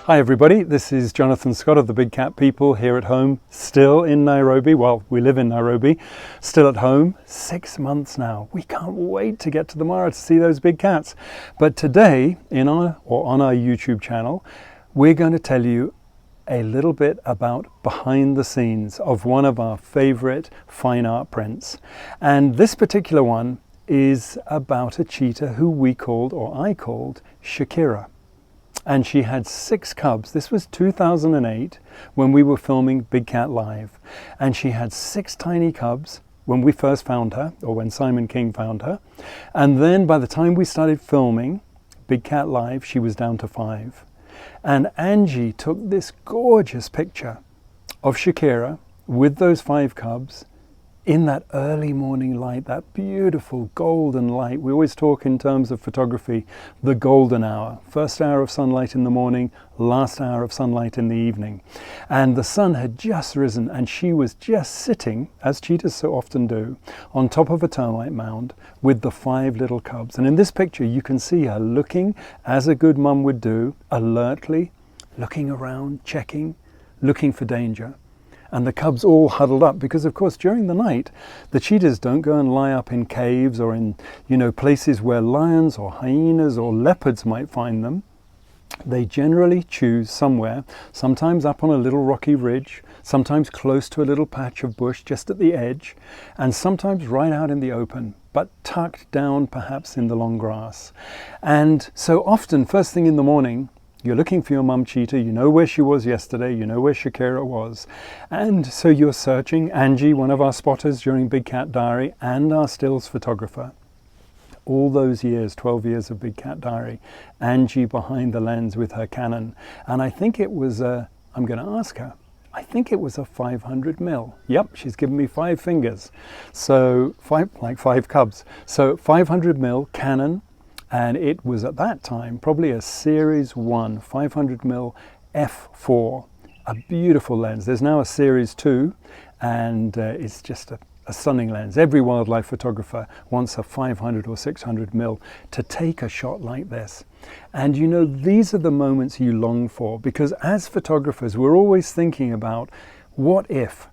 Hi everybody, this is Jonathan Scott of the Big Cat People here at home, still in Nairobi. Well, we live in Nairobi, still at home, 6 months now. We can't wait to get to the Mara to see those big cats. But today, on our YouTube channel, we're going to tell you a little bit about behind the scenes of one of our favorite fine art prints. And this particular one is about a cheetah who we called, or I called, Shakira. And she had 6 cubs. This was 2008 when we were filming Big Cat Live. And she had 6 tiny cubs when we first found her, or when Simon King found her. And then by the time we started filming Big Cat Live, she was down to 5. And Angie took this gorgeous picture of Shakira with those 5 cubs in that early morning light, that beautiful golden light. We always talk in terms of photography, the golden hour. First hour of sunlight in the morning, last hour of sunlight in the evening. And the sun had just risen and she was just sitting, as cheetahs so often do, on top of a termite mound with the 5 little cubs. And in this picture you can see her looking, as a good mum would do, alertly, looking around, checking, looking for danger. And the cubs all huddled up because, of course, during the night, the cheetahs don't go and lie up in caves or in, places where lions or hyenas or leopards might find them. They generally choose somewhere, sometimes up on a little rocky ridge, sometimes close to a little patch of bush just at the edge, and sometimes right out in the open, but tucked down perhaps in the long grass. And so often, first thing in the morning, you're looking for your mum cheetah, you know where she was yesterday, you know where Shakira was. And so you're searching. Angie, one of our spotters during Big Cat Diary, and our stills photographer. All those years, 12 years of Big Cat Diary, Angie behind the lens with her Canon. And I think it was I'm going to ask her, I think it was a 500mm. Yep, she's given me 5 fingers. So, 5 cubs. So 500mm Canon. And it was at that time probably a Series 1 500mm f4, a beautiful lens. There's now a Series 2 and it's just a stunning lens. Every wildlife photographer wants a 500 or 600mm to take a shot like this. And these are the moments you long for, because as photographers we're always thinking about what if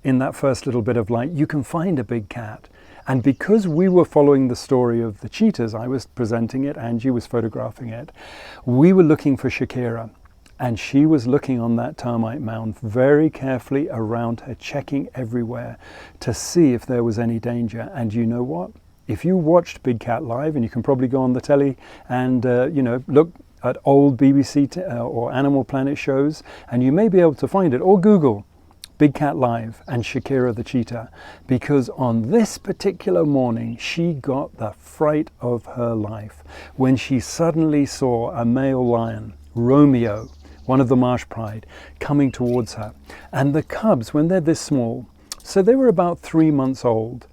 in that first little bit of light you can find a big cat. And because we were following the story of the cheetahs, I was presenting it, Angie was photographing it, we were looking for Shakira. And she was looking on that termite mound very carefully around her, checking everywhere to see if there was any danger. And you know what? If you watched Big Cat Live, and you can probably go on the telly and look at old BBC or Animal Planet shows, and you may be able to find it, or Google Big Cat Live and Shakira the cheetah, because on this particular morning she got the fright of her life when she suddenly saw a male lion, Romeo, one of the marsh pride, coming towards her. And the cubs, when they're this small, so they were about 3 months old,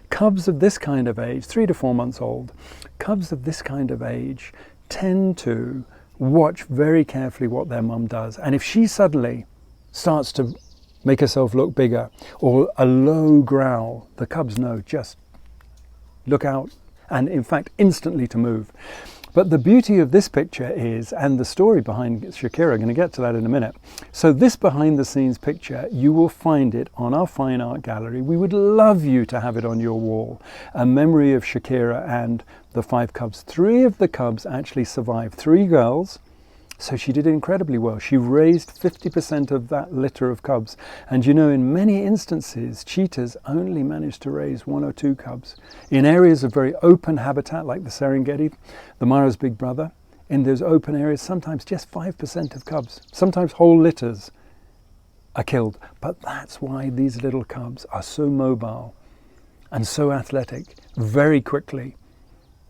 cubs of this kind of age, 3 to 4 months old, cubs of this kind of age tend to watch very carefully what their mum does. And if she suddenly starts to make herself look bigger, or a low growl, the cubs know, just look out, and in fact instantly to move. But the beauty of this picture is, and the story behind Shakira, I'm going to get to that in a minute. So this behind the scenes picture, you will find it on our fine art gallery. We would love you to have it on your wall, a memory of Shakira and the 5 cubs. 3 of the cubs actually survived, 3 girls. So she did incredibly well. She raised 50% of that litter of cubs. And in many instances, cheetahs only managed to raise 1 or 2 cubs. In areas of very open habitat, like the Serengeti, the Mara's big brother, in those open areas, sometimes just 5% of cubs, sometimes whole litters are killed. But that's why these little cubs are so mobile and so athletic, very quickly.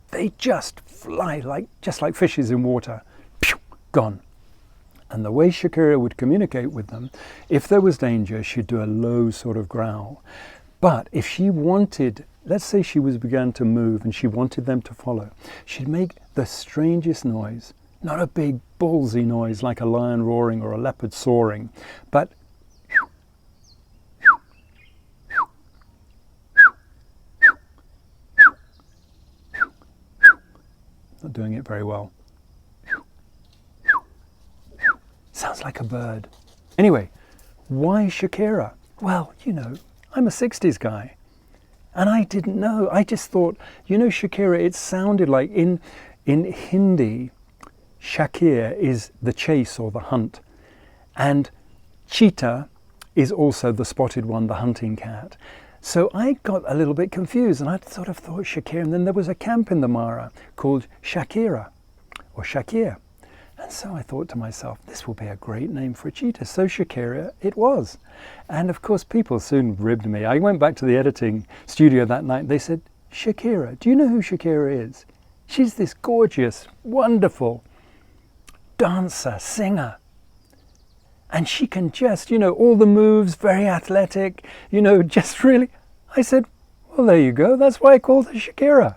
They just fly just like fishes in water. Gone. And the way Shakira would communicate with them, if there was danger, she'd do a low sort of growl. But if she wanted, let's say she began to move and she wanted them to follow, she'd make the strangest noise. Not a big ballsy noise like a lion roaring or a leopard soaring, but not doing it very well. was like a bird. Anyway, why Shakira? Well, you know, I'm a 60s guy. And I didn't know. I just thought, you know, Shakira, it sounded like in Hindi, Shakir is the chase or the hunt. And Cheetah is also the spotted one, the hunting cat. So I got a little bit confused, and I sort of thought Shakira, and then there was a camp in the Mara called Shakira or Shakir. And so I thought to myself, this will be a great name for a cheetah. So Shakira it was. And of course, people soon ribbed me. I went back to the editing studio that night. They said, Shakira, do you know who Shakira is? She's this gorgeous, wonderful dancer, singer. And she can just, you know, all the moves, very athletic, you know, just really. I said, well, there you go. That's why I called her Shakira.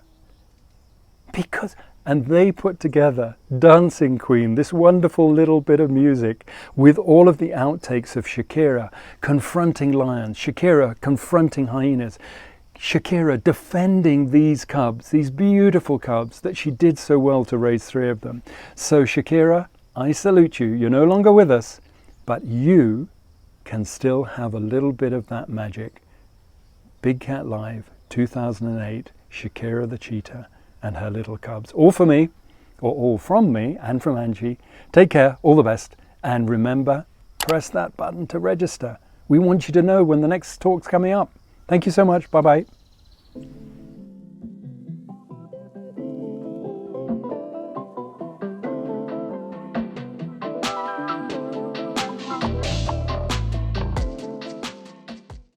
And they put together Dancing Queen, this wonderful little bit of music with all of the outtakes of Shakira confronting lions, Shakira confronting hyenas, Shakira defending these cubs, these beautiful cubs that she did so well to raise 3 of them. So Shakira, I salute you. You're no longer with us, but you can still have a little bit of that magic. Big Cat Live, 2008, Shakira the cheetah and her little cubs. All for me, or all from me and from Angie. Take care, all the best, and remember, press that button to register. We want you to know when the next talk's coming up. Thank you so much. Bye-bye.